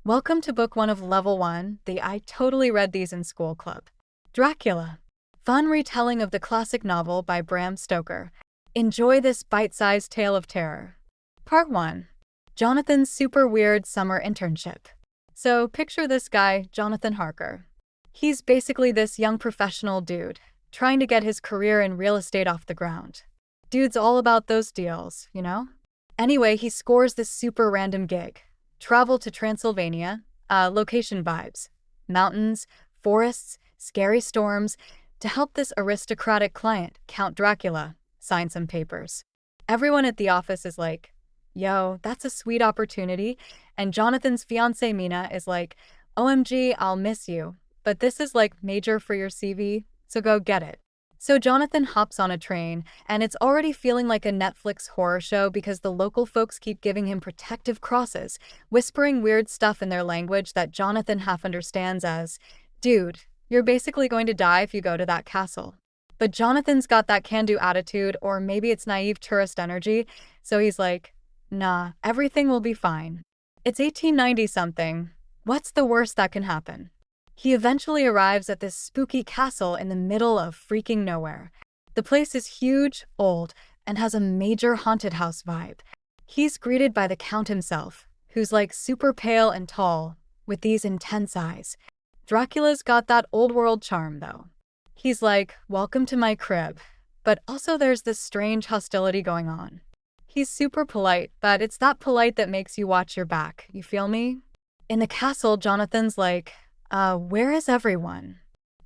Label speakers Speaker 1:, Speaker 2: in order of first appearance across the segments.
Speaker 1: Welcome to book one of Level 1, the I Totally Read These in School Club. Dracula. Fun retelling of the classic novel by Bram Stoker. Enjoy this bite-sized tale of terror. Part 1. Jonathan's super weird summer internship. So picture this guy, Jonathan Harker. He's basically this young professional dude, trying to get his career in real estate off the ground. Dude's all about those deals, you know? Anyway, he scores this super random gig. Travel to Transylvania, location vibes, mountains, forests, scary storms, to help this aristocratic client, Count Dracula, sign some papers. Everyone at the office is like, yo, that's a sweet opportunity, and Jonathan's fiancée Mina is like, OMG, I'll miss you, but this is like major for your CV, so go get it. So Jonathan hops on a train, and it's already feeling like a Netflix horror show because the local folks keep giving him protective crosses, whispering weird stuff in their language that Jonathan half understands as, dude, you're basically going to die if you go to that castle. But Jonathan's got that can-do attitude, or maybe it's naive tourist energy, so he's like, nah, everything will be fine. It's 1890-something. What's the worst that can happen? He eventually arrives at this spooky castle in the middle of freaking nowhere. The place is huge, old, and has a major haunted house vibe. He's greeted by the Count himself, who's like super pale and tall, with these intense eyes. Dracula's got that old-world charm, though. He's like, welcome to my crib, but also there's this strange hostility going on. He's super polite, but it's that polite that makes you watch your back, you feel me? In the castle, Jonathan's like, where is everyone?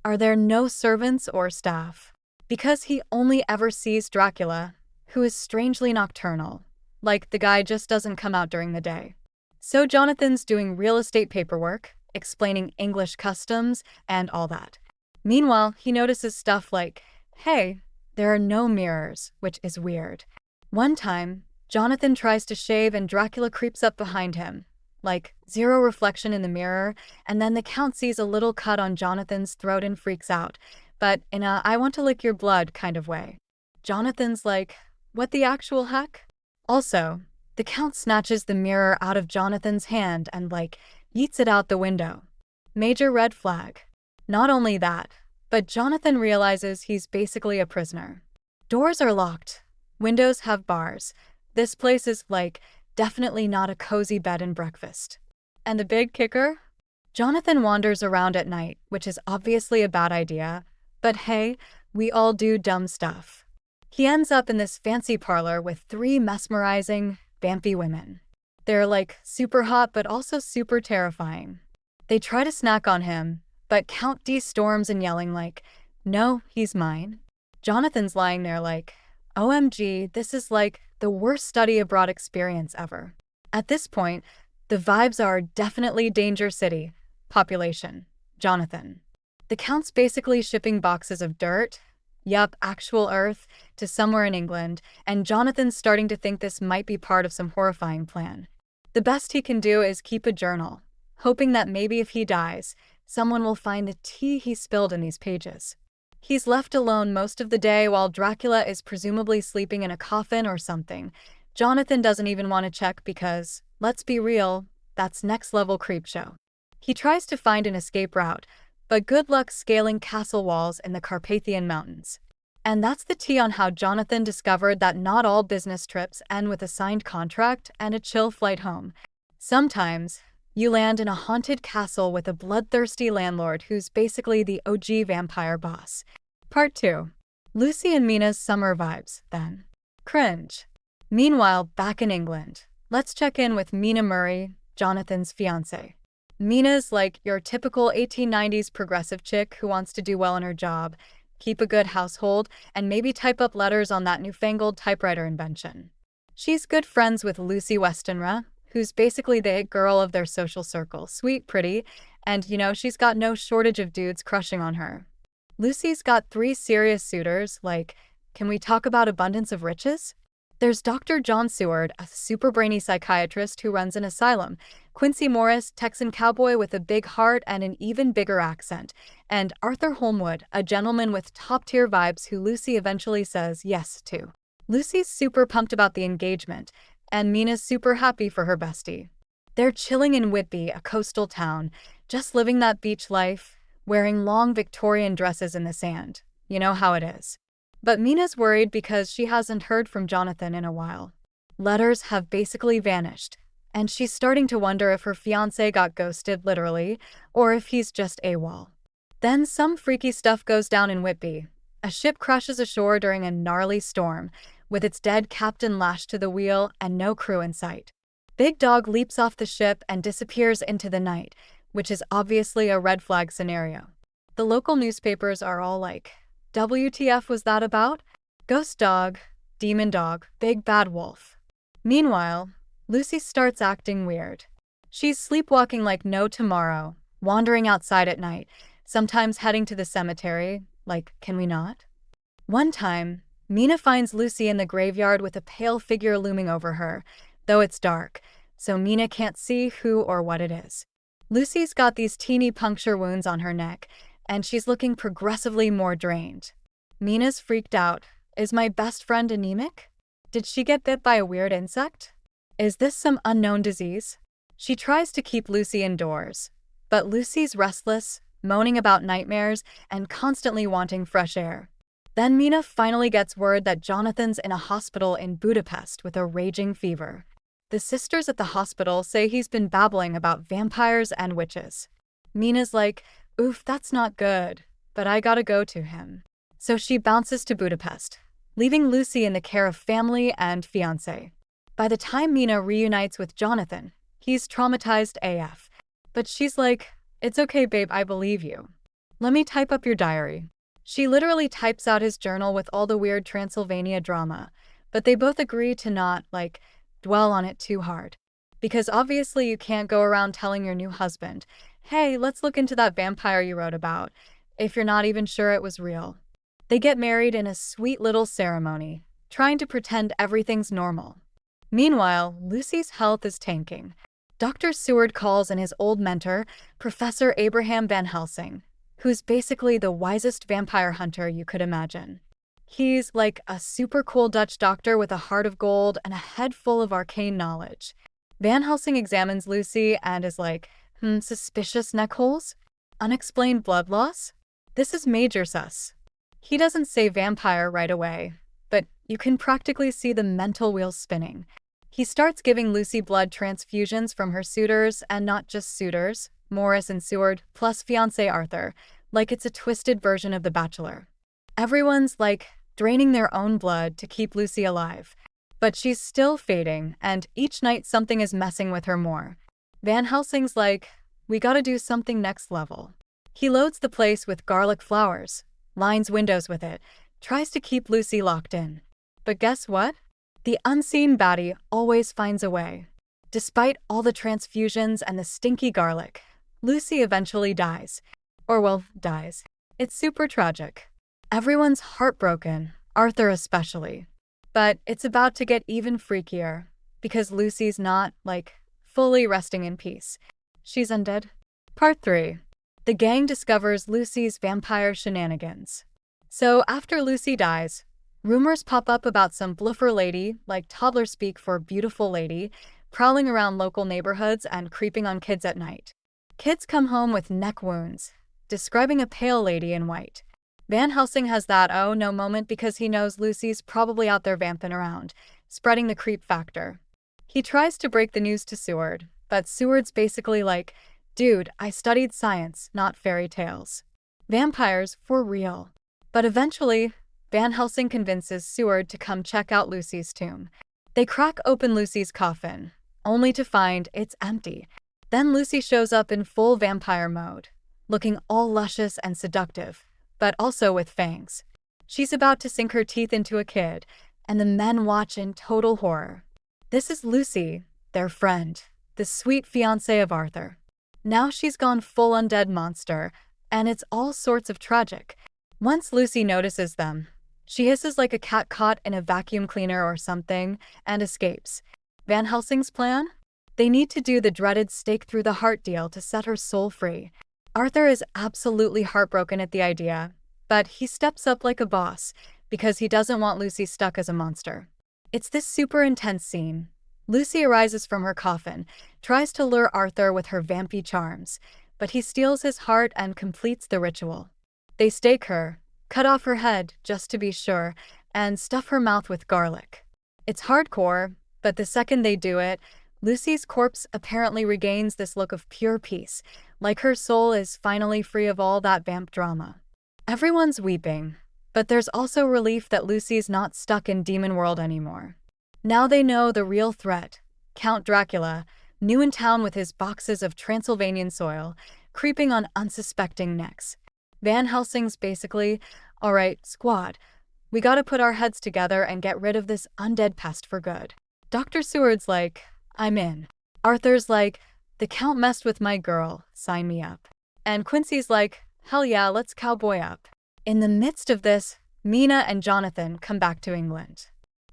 Speaker 1: Are there no servants or staff? Because he only ever sees Dracula, who is strangely nocturnal. Like, the guy just doesn't come out during the day. So Jonathan's doing real estate paperwork, explaining English customs, and all that. Meanwhile, he notices stuff like, hey, there are no mirrors, which is weird. One time, Jonathan tries to shave and Dracula creeps up behind him. Like, zero reflection in the mirror, and then the Count sees a little cut on Jonathan's throat and freaks out, but in a I want to lick your blood kind of way. Jonathan's like, what the actual heck? Also, the Count snatches the mirror out of Jonathan's hand and yeets it out the window. Major red flag. Not only that, but Jonathan realizes he's basically a prisoner. Doors are locked. Windows have bars. This place is definitely not a cozy bed and breakfast. And the big kicker? Jonathan wanders around at night, which is obviously a bad idea, but hey, we all do dumb stuff. He ends up in this fancy parlor with 3 mesmerizing, vampy women. They're super hot but also super terrifying. They try to snack on him, but Count D storms and yelling no, he's mine. Jonathan's lying there OMG, this is the worst study abroad experience ever. At this point, the vibes are definitely Danger City. Population. Jonathan. The Count's basically shipping boxes of dirt, yup, actual Earth, to somewhere in England, and Jonathan's starting to think this might be part of some horrifying plan. The best he can do is keep a journal, hoping that maybe if he dies, someone will find the tea he spilled in these pages. He's left alone most of the day while Dracula is presumably sleeping in a coffin or something. Jonathan doesn't even want to check because, let's be real, that's next-level creepshow. He tries to find an escape route, but good luck scaling castle walls in the Carpathian Mountains. And that's the tea on how Jonathan discovered that not all business trips end with a signed contract and a chill flight home. Sometimes, you land in a haunted castle with a bloodthirsty landlord who's basically the OG vampire boss. Part 2. Lucy and Mina's summer vibes, then. Cringe. Meanwhile, back in England, let's check in with Mina Murray, Jonathan's fiancée. Mina's your typical 1890s progressive chick who wants to do well in her job, keep a good household, and maybe type up letters on that newfangled typewriter invention. She's good friends with Lucy Westenra, who's basically the it girl of their social circle, sweet, pretty, and she's got no shortage of dudes crushing on her. Lucy's got 3 serious suitors, can we talk about abundance of riches? There's Dr. John Seward, a super brainy psychiatrist who runs an asylum, Quincy Morris, Texan cowboy with a big heart and an even bigger accent, and Arthur Holmwood, a gentleman with top-tier vibes who Lucy eventually says yes to. Lucy's super pumped about the engagement, and Mina's super happy for her bestie. They're chilling in Whitby, a coastal town, just living that beach life, wearing long Victorian dresses in the sand. You know how it is. But Mina's worried because she hasn't heard from Jonathan in a while. Letters have basically vanished, and she's starting to wonder if her fiancé got ghosted literally, or if he's just AWOL. Then some freaky stuff goes down in Whitby. A ship crashes ashore during a gnarly storm, with its dead captain lashed to the wheel and no crew in sight. Big Dog leaps off the ship and disappears into the night, which is obviously a red flag scenario. The local newspapers are all like, WTF was that about? Ghost dog, demon dog, big bad wolf. Meanwhile, Lucy starts acting weird. She's sleepwalking like no tomorrow, wandering outside at night, sometimes heading to the cemetery, like, can we not? One time, Mina finds Lucy in the graveyard with a pale figure looming over her, though it's dark, so Mina can't see who or what it is. Lucy's got these teeny puncture wounds on her neck, and she's looking progressively more drained. Mina's freaked out. Is my best friend anemic? Did she get bit by a weird insect? Is this some unknown disease? She tries to keep Lucy indoors, but Lucy's restless, moaning about nightmares and constantly wanting fresh air. Then Mina finally gets word that Jonathan's in a hospital in Budapest with a raging fever. The sisters at the hospital say he's been babbling about vampires and witches. Mina's like, oof, that's not good, but I gotta go to him. So she bounces to Budapest, leaving Lucy in the care of family and fiancé. By the time Mina reunites with Jonathan, he's traumatized AF. But she's like, it's okay babe, I believe you. Let me type up your diary. She literally types out his journal with all the weird Transylvania drama, but they both agree to not, dwell on it too hard. Because obviously you can't go around telling your new husband, hey, let's look into that vampire you wrote about, if you're not even sure it was real. They get married in a sweet little ceremony, trying to pretend everything's normal. Meanwhile, Lucy's health is tanking. Dr. Seward calls in his old mentor, Professor Abraham Van Helsing, who's basically the wisest vampire hunter you could imagine. He's like a super cool Dutch doctor with a heart of gold and a head full of arcane knowledge. Van Helsing examines Lucy and is like, suspicious neck holes? Unexplained blood loss? This is major sus. He doesn't say vampire right away, but you can practically see the mental wheels spinning. He starts giving Lucy blood transfusions from her suitors, and not just suitors, Morris and Seward, plus fiancé Arthur, like it's a twisted version of The Bachelor. Everyone's draining their own blood to keep Lucy alive. But she's still fading, and each night something is messing with her more. Van Helsing's like, we gotta do something next level. He loads the place with garlic flowers, lines windows with it, tries to keep Lucy locked in. But guess what? The unseen baddie always finds a way. Despite all the transfusions and the stinky garlic, Lucy eventually dies. Dies. It's super tragic. Everyone's heartbroken, Arthur especially. But it's about to get even freakier, because Lucy's not, fully resting in peace. She's undead. Part 3. The gang discovers Lucy's vampire shenanigans. So after Lucy dies, rumors pop up about some bluffer lady, toddler speak for beautiful lady, prowling around local neighborhoods and creeping on kids at night. Kids come home with neck wounds, describing a pale lady in white. Van Helsing has that oh no moment because he knows Lucy's probably out there vamping around, spreading the creep factor. He tries to break the news to Seward, but Seward's basically like, dude, I studied science, not fairy tales. Vampires for real. But eventually, Van Helsing convinces Seward to come check out Lucy's tomb. They crack open Lucy's coffin, only to find it's empty. Then Lucy shows up in full vampire mode, looking all luscious and seductive, but also with fangs. She's about to sink her teeth into a kid, and the men watch in total horror. This is Lucy, their friend, the sweet fiancée of Arthur. Now she's gone full undead monster, and it's all sorts of tragic. Once Lucy notices them, she hisses like a cat caught in a vacuum cleaner or something, and escapes. Van Helsing's plan? They need to do the dreaded stake through the heart deal to set her soul free. Arthur is absolutely heartbroken at the idea, but he steps up like a boss because he doesn't want Lucy stuck as a monster. It's this super intense scene. Lucy arises from her coffin, tries to lure Arthur with her vampy charms, but he steals his heart and completes the ritual. They stake her, cut off her head just to be sure, and stuff her mouth with garlic. It's hardcore, but the second they do it, Lucy's corpse apparently regains this look of pure peace, like her soul is finally free of all that vamp drama. Everyone's weeping, but there's also relief that Lucy's not stuck in demon world anymore. Now they know the real threat, Count Dracula, new in town with his boxes of Transylvanian soil, creeping on unsuspecting necks. Van Helsing's basically, "Alright, squad, we gotta put our heads together and get rid of this undead pest for good." Dr. Seward's like, "I'm in." Arthur's like, "The Count messed with my girl, sign me up." And Quincy's like, "Hell yeah, let's cowboy up." In the midst of this, Mina and Jonathan come back to England.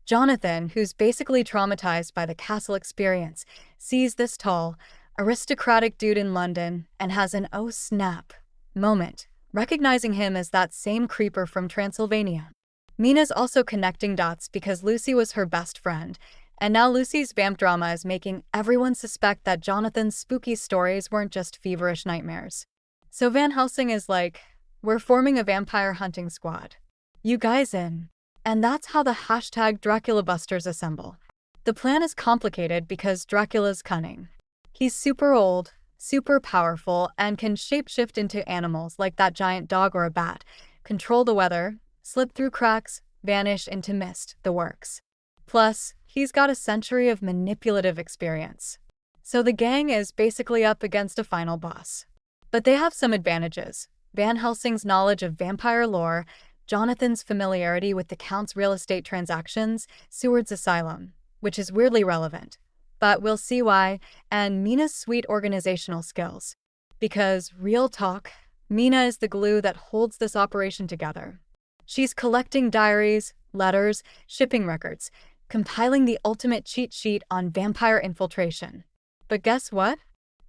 Speaker 1: Jonathan, who's basically traumatized by the castle experience, sees this tall, aristocratic dude in London and has an "oh snap" moment, recognizing him as that same creeper from Transylvania. Mina's also connecting dots because Lucy was her best friend, and now Lucy's vamp drama is making everyone suspect that Jonathan's spooky stories weren't just feverish nightmares. So Van Helsing is like, "We're forming a vampire hunting squad. You guys in?" And that's how the hashtag Dracula Busters assemble. The plan is complicated because Dracula's cunning. He's super old, super powerful, and can shapeshift into animals like that giant dog or a bat, control the weather, slip through cracks, vanish into mist, the works. Plus, he's got a century of manipulative experience. So the gang is basically up against a final boss. But they have some advantages. Van Helsing's knowledge of vampire lore, Jonathan's familiarity with the Count's real estate transactions, Seward's asylum, which is weirdly relevant, but we'll see why, and Mina's sweet organizational skills. Because, real talk, Mina is the glue that holds this operation together. She's collecting diaries, letters, shipping records, compiling the ultimate cheat sheet on vampire infiltration. But guess what?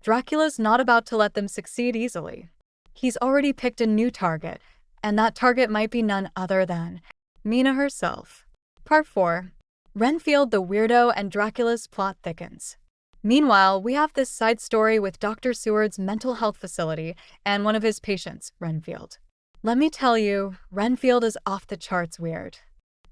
Speaker 1: Dracula's not about to let them succeed easily. He's already picked a new target, and that target might be none other than Mina herself. Part 4. Renfield the Weirdo and Dracula's plot thickens. Meanwhile, we have this side story with Dr. Seward's mental health facility and one of his patients, Renfield. Let me tell you, Renfield is off the charts weird.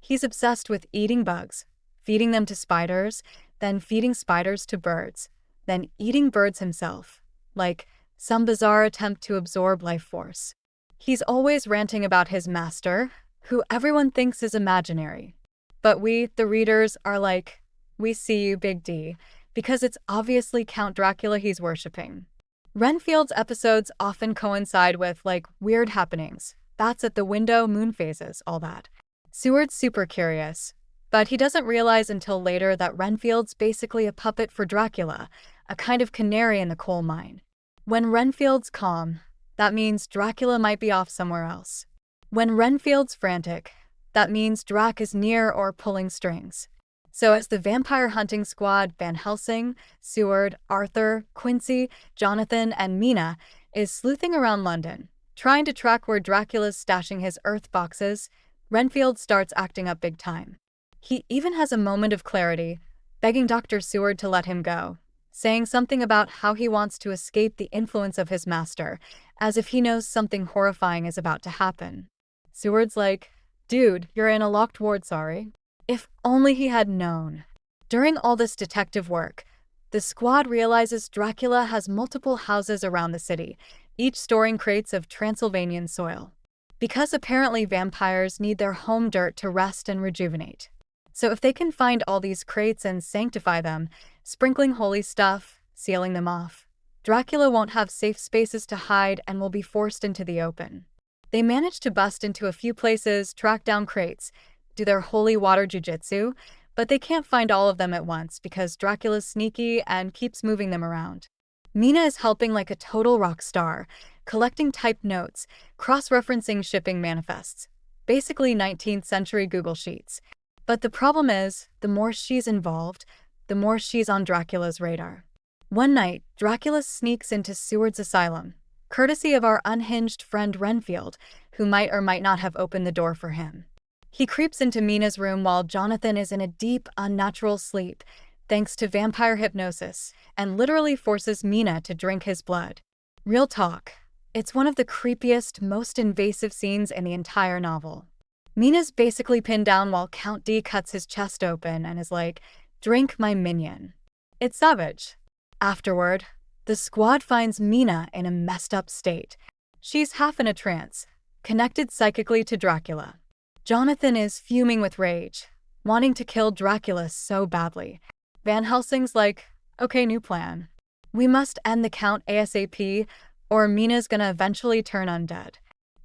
Speaker 1: He's obsessed with eating bugs, feeding them to spiders, then feeding spiders to birds, then eating birds himself, like some bizarre attempt to absorb life force. He's always ranting about his master, who everyone thinks is imaginary. But we, the readers, are like, "We see you, Big D," because it's obviously Count Dracula he's worshipping. Renfield's episodes often coincide with, like, weird happenings, bats at the window, moon phases, all that. Seward's super curious, but he doesn't realize until later that Renfield's basically a puppet for Dracula, a kind of canary in the coal mine. When Renfield's calm, that means Dracula might be off somewhere else. When Renfield's frantic, that means Drac is near or pulling strings. So as the vampire hunting squad, Van Helsing, Seward, Arthur, Quincy, Jonathan, and Mina, is sleuthing around London, trying to track where Dracula's stashing his earth boxes, Renfield starts acting up big time. He even has a moment of clarity, begging Dr. Seward to let him go, saying something about how he wants to escape the influence of his master, as if he knows something horrifying is about to happen. Seward's like, "Dude, you're in a locked ward, sorry." If only he had known. During all this detective work, the squad realizes Dracula has multiple houses around the city, each storing crates of Transylvanian soil. Because apparently vampires need their home dirt to rest and rejuvenate. So if they can find all these crates and sanctify them, sprinkling holy stuff, sealing them off, Dracula won't have safe spaces to hide and will be forced into the open. They manage to bust into a few places, track down crates, do their holy water jujitsu, but they can't find all of them at once because Dracula's sneaky and keeps moving them around. Mina is helping like a total rock star, collecting typed notes, cross-referencing shipping manifests, basically 19th century Google Sheets. But the problem is, the more she's involved, the more she's on Dracula's radar. One night, Dracula sneaks into Seward's asylum, courtesy of our unhinged friend Renfield, who might or might not have opened the door for him. He creeps into Mina's room while Jonathan is in a deep, unnatural sleep, thanks to vampire hypnosis, and literally forces Mina to drink his blood. Real talk. It's one of the creepiest, most invasive scenes in the entire novel. Mina's basically pinned down while Count D cuts his chest open and is like, "Drink my minion." It's savage. Afterward, the squad finds Mina in a messed up state. She's half in a trance, connected psychically to Dracula. Jonathan is fuming with rage, wanting to kill Dracula so badly. Van Helsing's like, "Okay, new plan. We must end the Count ASAP, or Mina's gonna eventually turn undead.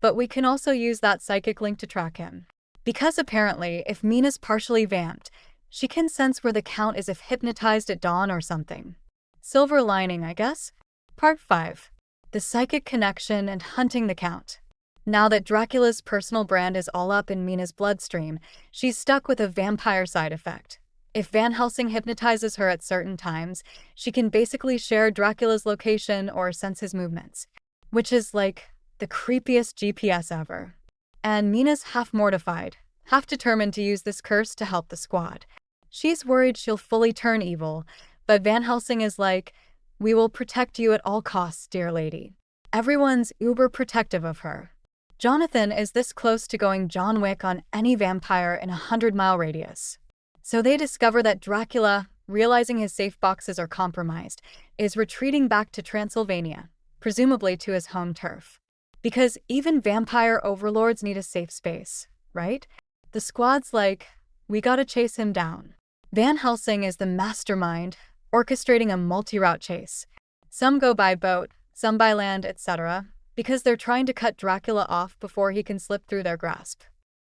Speaker 1: But we can also use that psychic link to track him. Because apparently, if Mina's partially vamped, she can sense where the Count is if hypnotized at dawn or something. Silver lining, I guess? Part 5. The psychic connection and hunting the Count. Now that Dracula's personal brand is all up in Mina's bloodstream, she's stuck with a vampire side effect. If Van Helsing hypnotizes her at certain times, she can basically share Dracula's location or sense his movements, which is like the creepiest GPS ever. And Mina's half mortified, half determined to use this curse to help the squad. She's worried she'll fully turn evil, but Van Helsing is like, "We will protect you at all costs, dear lady." Everyone's uber protective of her. Jonathan is this close to going John Wick on any vampire in a 100-mile radius. So they discover that Dracula, realizing his safe boxes are compromised, is retreating back to Transylvania, presumably to his home turf. Because even vampire overlords need a safe space, right? The squad's like, "We gotta chase him down." Van Helsing is the mastermind, orchestrating a multi-route chase. Some go by boat, some by land, etc., because they're trying to cut Dracula off before he can slip through their grasp.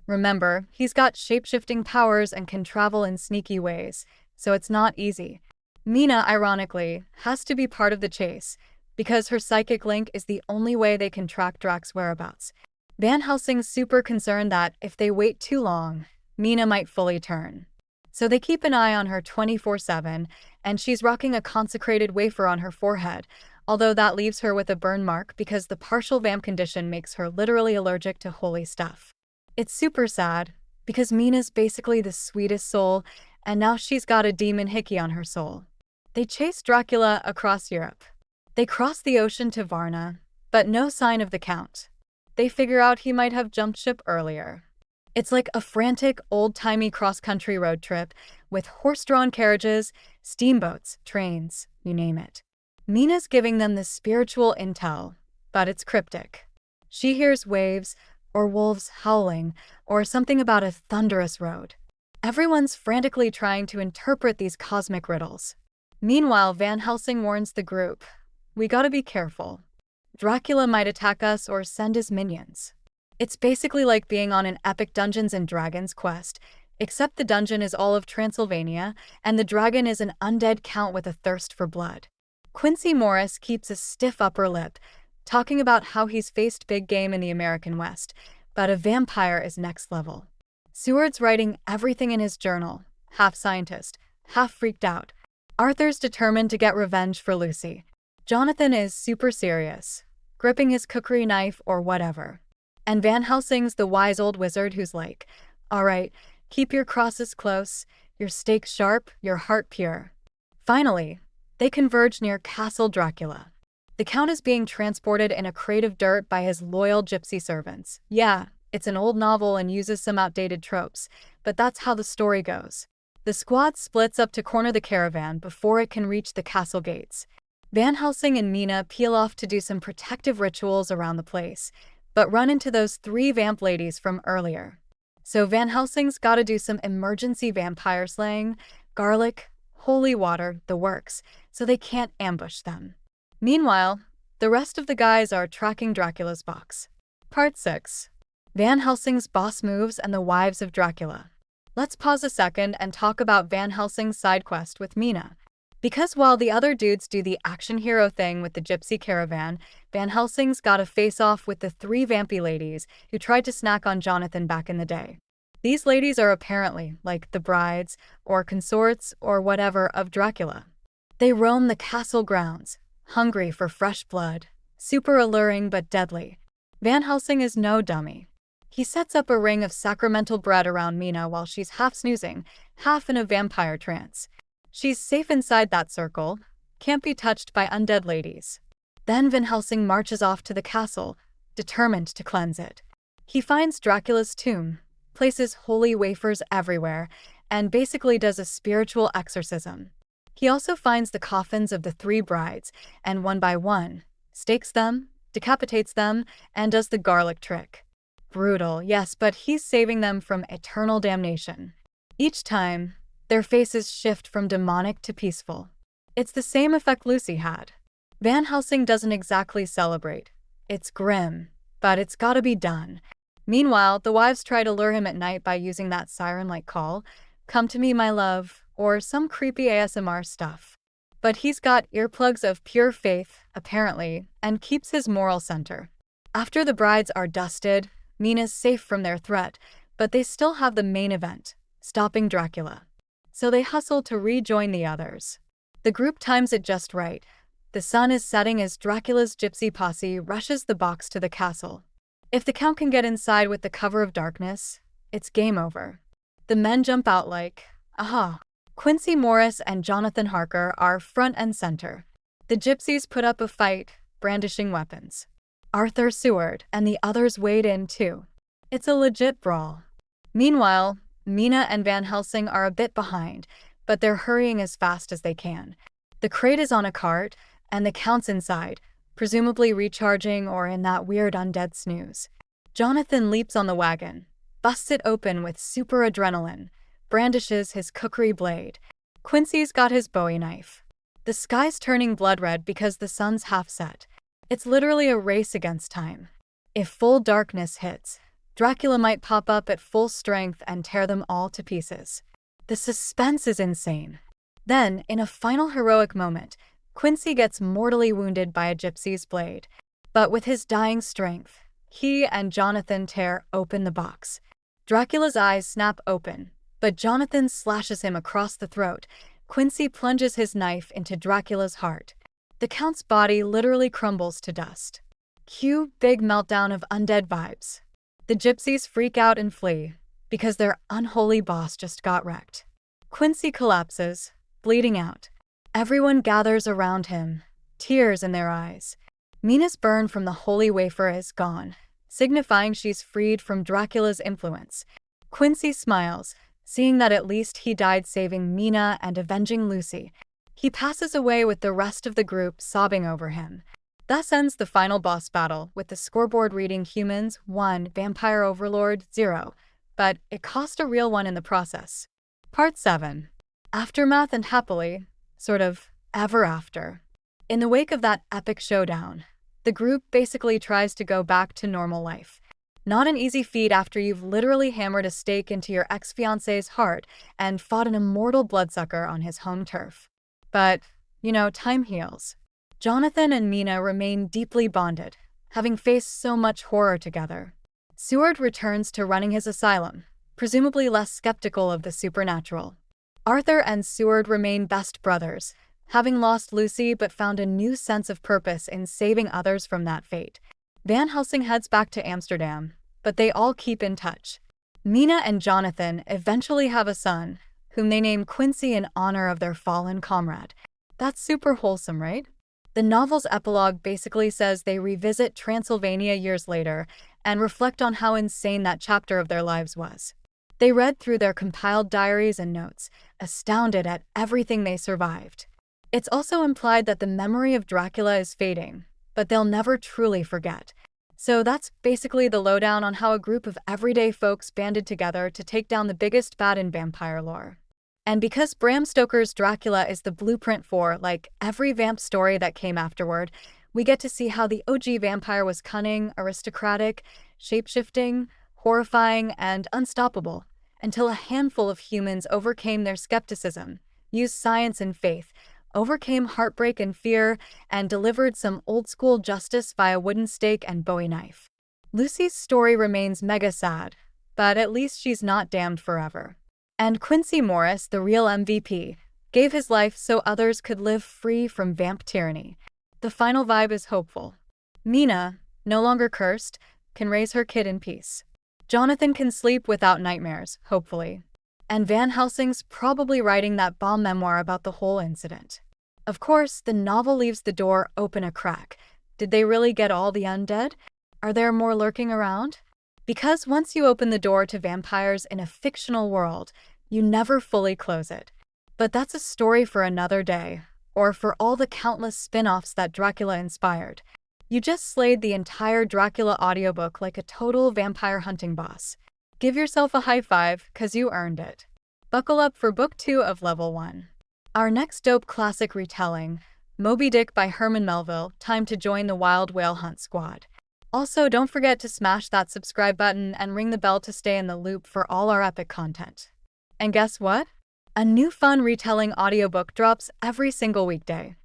Speaker 1: Remember, he's got shape-shifting powers and can travel in sneaky ways, so it's not easy. Mina, ironically, has to be part of the chase, because her psychic link is the only way they can track Drac's whereabouts. Van Helsing's super concerned that if they wait too long, Mina might fully turn. So they keep an eye on her 24/7, and she's rocking a consecrated wafer on her forehead, although that leaves her with a burn mark because the partial vamp condition makes her literally allergic to holy stuff. It's super sad, because Mina's basically the sweetest soul, and now she's got a demon hickey on her soul. They chase Dracula across Europe. They cross the ocean to Varna, but no sign of the Count. They figure out he might have jumped ship earlier. It's like a frantic, old-timey cross-country road trip with horse-drawn carriages, steamboats, trains, you name it. Mina's giving them this spiritual intel, but it's cryptic. She hears waves, or wolves howling, or something about a thunderous road. Everyone's frantically trying to interpret these cosmic riddles. Meanwhile, Van Helsing warns the group, "We gotta be careful. Dracula might attack us or send his minions." It's basically like being on an epic Dungeons & Dragons quest, except the dungeon is all of Transylvania, and the dragon is an undead count with a thirst for blood. Quincy Morris keeps a stiff upper lip, talking about how he's faced big game in the American West, but a vampire is next level. Seward's writing everything in his journal, half scientist, half freaked out. Arthur's determined to get revenge for Lucy. Jonathan is super serious, gripping his cookery knife or whatever. And Van Helsing's the wise old wizard who's like, "All right, keep your crosses close, your stakes sharp, your heart pure." Finally, they converge near Castle Dracula. The Count is being transported in a crate of dirt by his loyal gypsy servants. Yeah, it's an old novel and uses some outdated tropes, but that's how the story goes. The squad splits up to corner the caravan before it can reach the castle gates. Van Helsing and Mina peel off to do some protective rituals around the place, but run into those 3 vamp ladies from earlier. So Van Helsing's gotta do some emergency vampire slaying, garlic, holy water, the works, so they can't ambush them. Meanwhile, the rest of the guys are tracking Dracula's box. Part 6. Van Helsing's boss moves and the wives of Dracula. Let's pause a second and talk about Van Helsing's side quest with Mina. Because while the other dudes do the action hero thing with the gypsy caravan, Van Helsing's got a face-off with the 3 vampy ladies who tried to snack on Jonathan back in the day. These ladies are apparently like the brides, or consorts, or whatever of Dracula. They roam the castle grounds, hungry for fresh blood, super alluring but deadly. Van Helsing is no dummy. He sets up a ring of sacramental bread around Mina while she's half snoozing, half in a vampire trance. She's safe inside that circle, can't be touched by undead ladies. Then Van Helsing marches off to the castle, determined to cleanse it. He finds Dracula's tomb, places holy wafers everywhere, and basically does a spiritual exorcism. He also finds the coffins of the 3 brides, and one by one, stakes them, decapitates them, and does the garlic trick. Brutal, yes, but he's saving them from eternal damnation. Each time, their faces shift from demonic to peaceful. It's the same effect Lucy had. Van Helsing doesn't exactly celebrate. It's grim, but it's gotta be done. Meanwhile, the wives try to lure him at night by using that siren-like call, "Come to me, my love," or some creepy ASMR stuff. But he's got earplugs of pure faith, apparently, and keeps his moral center. After the brides are dusted, Mina's safe from their threat, but they still have the main event, stopping Dracula. So they hustle to rejoin the others. The group times it just right. The sun is setting as Dracula's gypsy posse rushes the box to the castle. If the Count can get inside with the cover of darkness, it's game over. The men jump out like, aha. Quincy Morris and Jonathan Harker are front and center. The gypsies put up a fight, brandishing weapons. Arthur Seward and the others wade in too. It's a legit brawl. Meanwhile, Mina and Van Helsing are a bit behind, but they're hurrying as fast as they can. The crate is on a cart, and the Count's inside, presumably recharging or in that weird undead snooze. Jonathan leaps on the wagon, busts it open with super adrenaline, brandishes his cookery blade. Quincy's got his Bowie knife. The sky's turning blood red because the sun's half set. It's literally a race against time. If full darkness hits, Dracula might pop up at full strength and tear them all to pieces. The suspense is insane. Then, in a final heroic moment, Quincy gets mortally wounded by a gypsy's blade. But with his dying strength, he and Jonathan tear open the box. Dracula's eyes snap open, but Jonathan slashes him across the throat. Quincy plunges his knife into Dracula's heart. The Count's body literally crumbles to dust. Cue big meltdown of undead vibes. The gypsies freak out and flee, because their unholy boss just got wrecked. Quincy collapses, bleeding out. Everyone gathers around him, tears in their eyes. Mina's burn from the holy wafer is gone, signifying she's freed from Dracula's influence. Quincy smiles, seeing that at least he died saving Mina and avenging Lucy. He passes away with the rest of the group sobbing over him. Thus ends the final boss battle, with the scoreboard reading humans 1, vampire overlord 0, but it cost a real one in the process. Part 7. Aftermath and happily, sort of, ever after. In the wake of that epic showdown, the group basically tries to go back to normal life. Not an easy feat after you've literally hammered a stake into your ex-fiancé's heart and fought an immortal bloodsucker on his home turf. But, time heals. Jonathan and Mina remain deeply bonded, having faced so much horror together. Seward returns to running his asylum, presumably less skeptical of the supernatural. Arthur and Seward remain best brothers, having lost Lucy but found a new sense of purpose in saving others from that fate. Van Helsing heads back to Amsterdam, but they all keep in touch. Mina and Jonathan eventually have a son, whom they name Quincy in honor of their fallen comrade. That's super wholesome, right? The novel's epilogue basically says they revisit Transylvania years later and reflect on how insane that chapter of their lives was. They read through their compiled diaries and notes, astounded at everything they survived. It's also implied that the memory of Dracula is fading, but they'll never truly forget. So that's basically the lowdown on how a group of everyday folks banded together to take down the biggest bad in vampire lore. And because Bram Stoker's Dracula is the blueprint for, like, every vamp story that came afterward, we get to see how the OG vampire was cunning, aristocratic, shape-shifting, horrifying, and unstoppable, until a handful of humans overcame their skepticism, used science and faith, overcame heartbreak and fear, and delivered some old-school justice via wooden stake and Bowie knife. Lucy's story remains mega sad, but at least she's not damned forever. And Quincy Morris, the real MVP, gave his life so others could live free from vamp tyranny. The final vibe is hopeful. Mina, no longer cursed, can raise her kid in peace. Jonathan can sleep without nightmares, hopefully. And Van Helsing's probably writing that bomb memoir about the whole incident. Of course, the novel leaves the door open a crack. Did they really get all the undead? Are there more lurking around? Because once you open the door to vampires in a fictional world, you never fully close it. But that's a story for another day, or for all the countless spin-offs that Dracula inspired. You just slayed the entire Dracula audiobook like a total vampire hunting boss. Give yourself a high five, 'cause you earned it. Buckle up for Book 2 of Level 1. Our next dope classic retelling, Moby Dick by Herman Melville, time to join the Wild Whale Hunt squad. Also, don't forget to smash that subscribe button and ring the bell to stay in the loop for all our epic content. And guess what? A new fun retelling audiobook drops every single weekday.